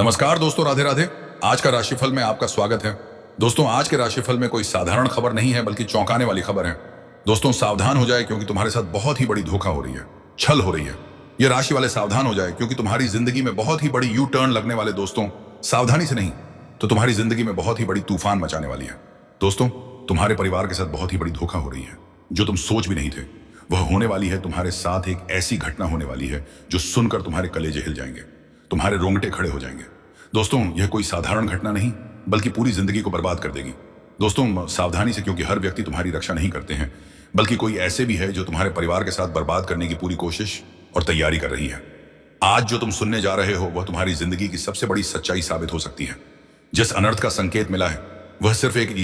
नमस्कार दोस्तों, राधे राधे। आज का राशिफल में आपका स्वागत है। दोस्तों, आज के राशिफल में कोई साधारण खबर नहीं है, बल्कि चौंकाने वाली खबर है। दोस्तों, सावधान हो जाए, क्योंकि तुम्हारे साथ बहुत ही बड़ी धोखा हो रही है, छल हो रही है। ये राशि वाले सावधान हो जाए, क्योंकि तुम्हारी जिंदगी में बहुत ही बड़ी यू टर्न लगने वाले दोस्तों, सावधानी से नहीं तो तुम्हारी जिंदगी में बहुत ही बड़ी तूफान मचाने वाली है। दोस्तों, तुम्हारे परिवार के साथ बहुत ही बड़ी धोखा हो रही है, जो तुम सोच भी नहीं थे वह होने वाली है। तुम्हारे साथ एक ऐसी घटना होने वाली है जो सुनकर तुम्हारे कलेजे हिल जाएंगे, तुम्हारे रोंगटे खड़े हो जाएंगे। दोस्तों, यह कोई साधारण घटना नहीं, बल्कि पूरी जिंदगी को बर्बाद कर देगी। दोस्तों, सावधानी से, क्योंकि हर व्यक्ति तुम्हारी रक्षा नहीं करते हैं, बल्कि कोई ऐसे भी है जो तुम्हारे परिवार के साथ बर्बाद करने की पूरी कोशिश और तैयारी कर रही है। आज जो तुम सुनने जा रहे हो वह तुम्हारी जिंदगी की सबसे बड़ी सच्चाई साबित हो सकती है। जिस अनर्थ का संकेत मिला है वह सिर्फ एक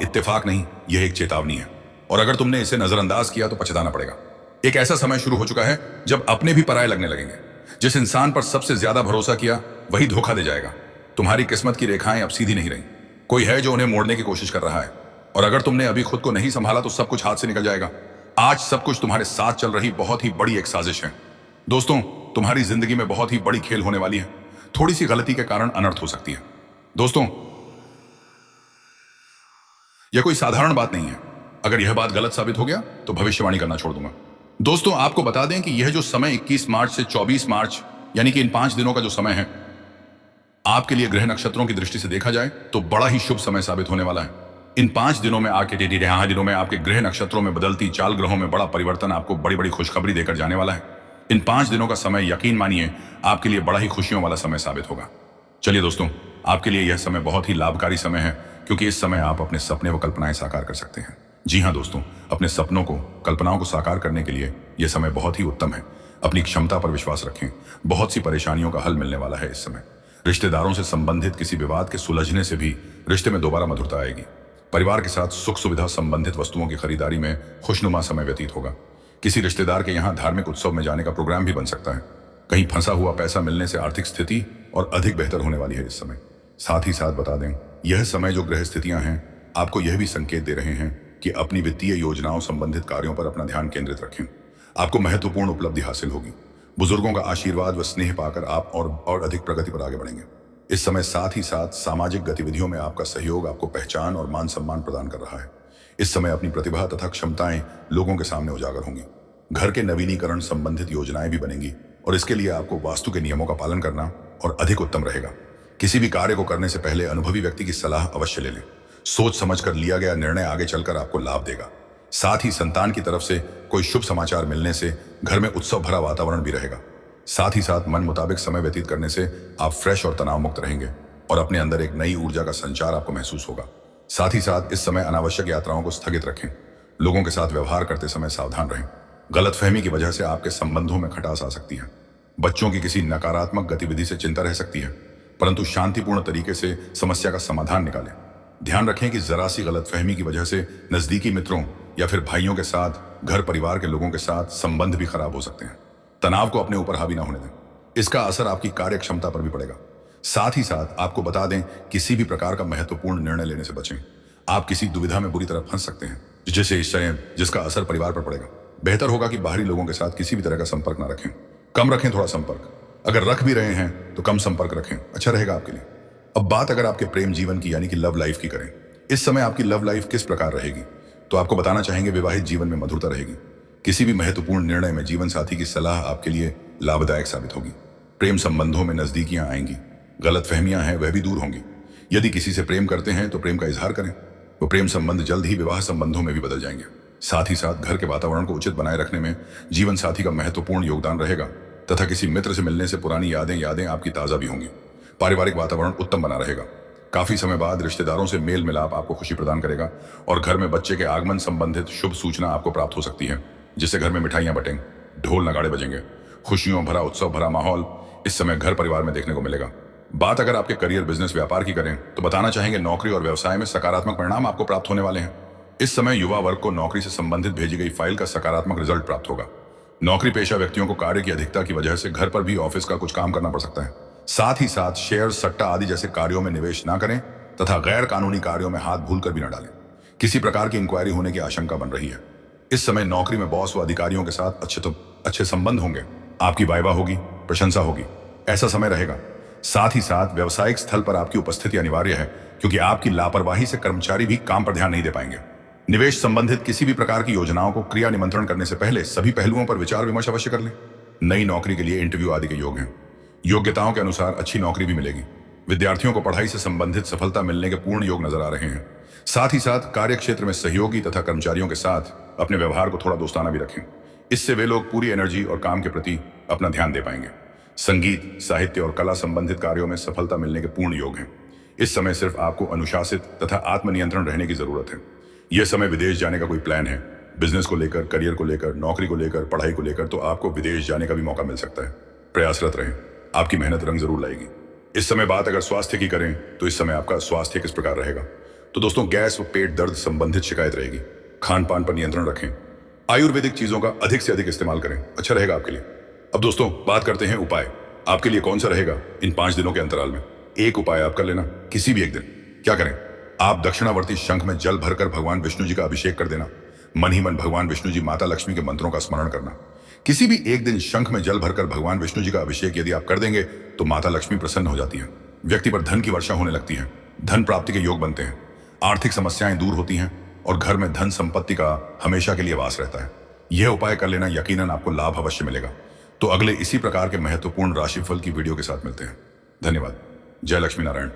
इत्तेफाक नहीं, यह एक चेतावनी है। और अगर तुमने इसे नजरअंदाज किया तो पछताना पड़ेगा। एक ऐसा समय शुरू हो चुका है जब अपने भी पराये लगने लगेंगे। जिस इंसान पर सबसे ज्यादा भरोसा किया वही धोखा दे जाएगा। तुम्हारी किस्मत की रेखाएं अब सीधी नहीं रही। कोई है जो उन्हें मोड़ने की कोशिश कर रहा है, और अगर तुमने अभी खुद को नहीं संभाला तो सब कुछ हाथ से निकल जाएगा। आज सब कुछ तुम्हारे साथ चल रही बहुत ही बड़ी एक साजिश है। दोस्तों, तुम्हारी जिंदगी में बहुत ही बड़ी खेल होने वाली है। थोड़ी सी गलती के कारण अनर्थ हो सकती है। दोस्तों, यह कोई साधारण बात नहीं है। अगर यह बात गलत साबित हो गया तो भविष्यवाणी करना छोड़ दूंगा। दोस्तों, आपको बता दें कि यह जो समय 21 मार्च से 24 मार्च यानी कि इन 5 दिनों का जो समय है, आपके लिए ग्रह नक्षत्रों की दृष्टि से देखा जाए तो बड़ा ही शुभ समय साबित होने वाला है। इन 5 दिनों में दिनों में आपके ग्रह नक्षत्रों में बदलती चाल ग्रहों में बड़ा परिवर्तन आपको बड़ी बड़ी खुशखबरी देकर जाने वाला है। इन 5 दिनों का समय, यकीन मानिए, आपके लिए बड़ा ही खुशियों वाला समय साबित होगा। चलिए दोस्तों, आपके लिए यह समय बहुत ही लाभकारी समय है, क्योंकि इस समय आप अपने सपने व कल्पनाएं साकार कर सकते हैं। जी हाँ दोस्तों, अपने सपनों को, कल्पनाओं को साकार करने के लिए यह समय बहुत ही उत्तम है। अपनी क्षमता पर विश्वास रखें। बहुत सी परेशानियों का हल मिलने वाला है इस समय। रिश्तेदारों से संबंधित किसी विवाद के सुलझने से भी रिश्ते में दोबारा मधुरता आएगी। परिवार के साथ सुख सुविधा संबंधित वस्तुओं की खरीदारी में खुशनुमा समय व्यतीत होगा। किसी रिश्तेदार के यहाँ धार्मिक उत्सव में जाने का प्रोग्राम भी बन सकता है। कहीं फंसा हुआ पैसा मिलने से आर्थिक स्थिति और अधिक बेहतर होने वाली है इस समय। साथ ही साथ बता दें, यह समय जो ग्रह स्थितियां हैं आपको यह भी संकेत दे रहे हैं कि अपनी वित्तीय योजनाओं संबंधित कार्यों पर अपना ध्यान केंद्रित रखें। आपको महत्वपूर्ण उपलब्धि हासिल होगी। बुजुर्गों का आशीर्वाद व स्नेह पाकर आप और अधिक प्रगति पर आगे बढ़ेंगे। इस समय साथ ही साथ सामाजिक गतिविधियों में आपका सहयोग आपको पहचान और मान सम्मान प्रदान कर रहा है। इस समय अपनी प्रतिभा तथा क्षमताएं लोगों के सामने उजागर होंगी। घर के नवीनीकरण संबंधित योजनाएं भी बनेंगी, और इसके लिए आपको वास्तु के नियमों का पालन करना और अधिक उत्तम रहेगा। किसी भी कार्य को करने से पहले अनुभवी व्यक्ति की सलाह अवश्य ले लें। सोच समझकर लिया गया निर्णय आगे चलकर आपको लाभ देगा। साथ ही संतान की तरफ से कोई शुभ समाचार मिलने से घर में उत्सव भरा वातावरण भी रहेगा। साथ ही साथ मन मुताबिक समय व्यतीत करने से आप फ्रेश और तनाव मुक्त रहेंगे, और अपने अंदर एक नई ऊर्जा का संचार आपको महसूस होगा। साथ ही साथ इस समय अनावश्यक यात्राओं को स्थगित रखें। लोगों के साथ व्यवहार करते समय सावधान रहें। गलतफहमी की वजह से आपके संबंधों में खटास आ सकती है। बच्चों की किसी नकारात्मक गतिविधि से चिंता रह सकती है, परंतु शांतिपूर्ण तरीके से समस्या का समाधान निकालें। ध्यान रखें कि जरा सी गलतफहमी की वजह से नजदीकी मित्रों या फिर भाइयों के साथ, घर परिवार के लोगों के साथ संबंध भी खराब हो सकते हैं। तनाव को अपने ऊपर हावी ना होने दें, इसका असर आपकी कार्य क्षमता पर भी पड़ेगा। साथ ही साथ आपको बता दें, किसी भी प्रकार का महत्वपूर्ण निर्णय लेने से बचें। आप किसी दुविधा में बुरी तरह फंस सकते हैं, जिसका असर परिवार पर पड़ेगा। बेहतर होगा कि बाहरी लोगों के साथ किसी भी तरह का संपर्क ना रखें। कम रखें थोड़ा संपर्क। अगर रख भी रहे हैं तो कम संपर्क रखें, अच्छा रहेगा आपके लिए। अब बात अगर आपके प्रेम जीवन की यानी कि लव लाइफ की करें, इस समय आपकी लव लाइफ किस प्रकार रहेगी, तो आपको बताना चाहेंगे विवाहित जीवन में मधुरता रहेगी। किसी भी महत्वपूर्ण निर्णय में जीवन साथी की सलाह आपके लिए लाभदायक साबित होगी। प्रेम संबंधों में नजदीकियां आएंगी। गलतफहमियां हैं वह भी दूर होंगी। यदि किसी से प्रेम करते हैं तो प्रेम का इजहार करें। तो प्रेम संबंध जल्द ही विवाह संबंधों में भी बदल जाएंगे। साथ ही साथ घर के वातावरण को उचित बनाए रखने में जीवन साथी का महत्वपूर्ण योगदान रहेगा, तथा किसी मित्र से मिलने से पुरानी यादें आपकी ताजा भी होंगी। पारिवारिक वातावरण उत्तम बना रहेगा। काफी समय बाद रिश्तेदारों से मेल मिलाप आपको खुशी प्रदान करेगा, और घर में बच्चे के आगमन संबंधित शुभ सूचना आपको प्राप्त हो सकती है, जिससे घर में मिठाइयां बटेंगे, ढोल नगाड़े बजेंगे। खुशियों भरा उत्सव भरा माहौल इस समय घर परिवार में देखने को मिलेगा। बात अगर आपके करियर, बिजनेस, व्यापार की करें तो बताना चाहेंगे नौकरी और व्यवसाय में सकारात्मक परिणाम आपको प्राप्त होने वाले हैं। इस समय युवा वर्ग को नौकरी से संबंधित भेजी गई फाइल का सकारात्मक रिजल्ट प्राप्त होगा। नौकरी पेशा व्यक्तियों को कार्य की अधिकता की वजह से घर पर भी ऑफिस का कुछ काम करना पड़ सकता है। साथ ही साथ शेयर, सट्टा आदि जैसे कार्यों में निवेश ना करें, तथा गैर कानूनी कार्यों में हाथ भूलकर भी न डालें। किसी प्रकार की इंक्वायरी होने की आशंका बन रही है। इस समय नौकरी में बॉस व अधिकारियों के साथ अच्छे संबंध होंगे। आपकी वाइवा होगी, प्रशंसा होगी, ऐसा समय रहेगा। साथ ही साथ व्यावसायिक स्थल पर आपकी उपस्थिति अनिवार्य है, क्योंकि आपकी लापरवाही से कर्मचारी भी काम पर ध्यान नहीं दे पाएंगे। निवेश संबंधित किसी भी प्रकार की योजनाओं को क्रिया निमंत्रण करने से पहले सभी पहलुओं पर विचार विमर्श अवश्य कर लें। नई नौकरी के लिए इंटरव्यू आदि के योग हैं। योग्यताओं के अनुसार अच्छी नौकरी भी मिलेगी। विद्यार्थियों को पढ़ाई से संबंधित सफलता मिलने के पूर्ण योग नजर आ रहे हैं। साथ ही साथ कार्य क्षेत्र में सहयोगी तथा कर्मचारियों के साथ अपने व्यवहार को थोड़ा दोस्ताना भी रखें। इससे वे लोग पूरी एनर्जी और काम के प्रति अपना ध्यान दे पाएंगे। संगीत, साहित्य और कला संबंधित कार्यों में सफलता मिलने के पूर्ण योग हैं। इस समय सिर्फ आपको अनुशासित तथा आत्मनियंत्रण रहने की जरूरत है। यह समय विदेश जाने का कोई प्लान है, बिजनेस को लेकर, करियर को लेकर, नौकरी को लेकर, पढ़ाई को लेकर, तो आपको विदेश जाने का भी मौका मिल सकता है। प्रयासरत रहें, आपकी मेहनत रंग जरूर लाएगी। इस समय बात अगर स्वास्थ्य की करें तो इस समय आपका स्वास्थ्य किस प्रकार रहेगा? तो दोस्तों, गैस व पेट दर्द संबंधित शिकायत रहेगी। खान पान पर नियंत्रण रखें। आयुर्वेदिक चीजों का अधिक से अधिक इस्तेमाल करें, अच्छा रहेगा आपके लिए। अब दोस्तों, बात करते हैं उपाय। आपके लिए कौन सा रहेगा इन 5 दिनों के अंतराल में? एक उपाय आप कर लेना, किसी भी एक दिन। क्या करें? आप दक्षिणावर्ती शंख में जल भरकर भगवान विष्णु जी का अभिषेक कर देना। मन ही मन भगवान विष्णु जी, माता लक्ष्मी के मंत्रों का स्मरण करना। किसी भी एक दिन शंख में जल भरकर भगवान विष्णु जी का अभिषेक यदि आप कर देंगे तो माता लक्ष्मी प्रसन्न हो जाती है। व्यक्ति पर धन की वर्षा होने लगती है। धन प्राप्ति के योग बनते हैं। आर्थिक समस्याएं दूर होती हैं और घर में धन संपत्ति का हमेशा के लिए वास रहता है। यह उपाय कर लेना, यकीनन आपको लाभ अवश्य मिलेगा। तो अगले इसी प्रकार के महत्वपूर्ण राशिफल की वीडियो के साथ मिलते हैं। धन्यवाद। जय लक्ष्मी नारायण।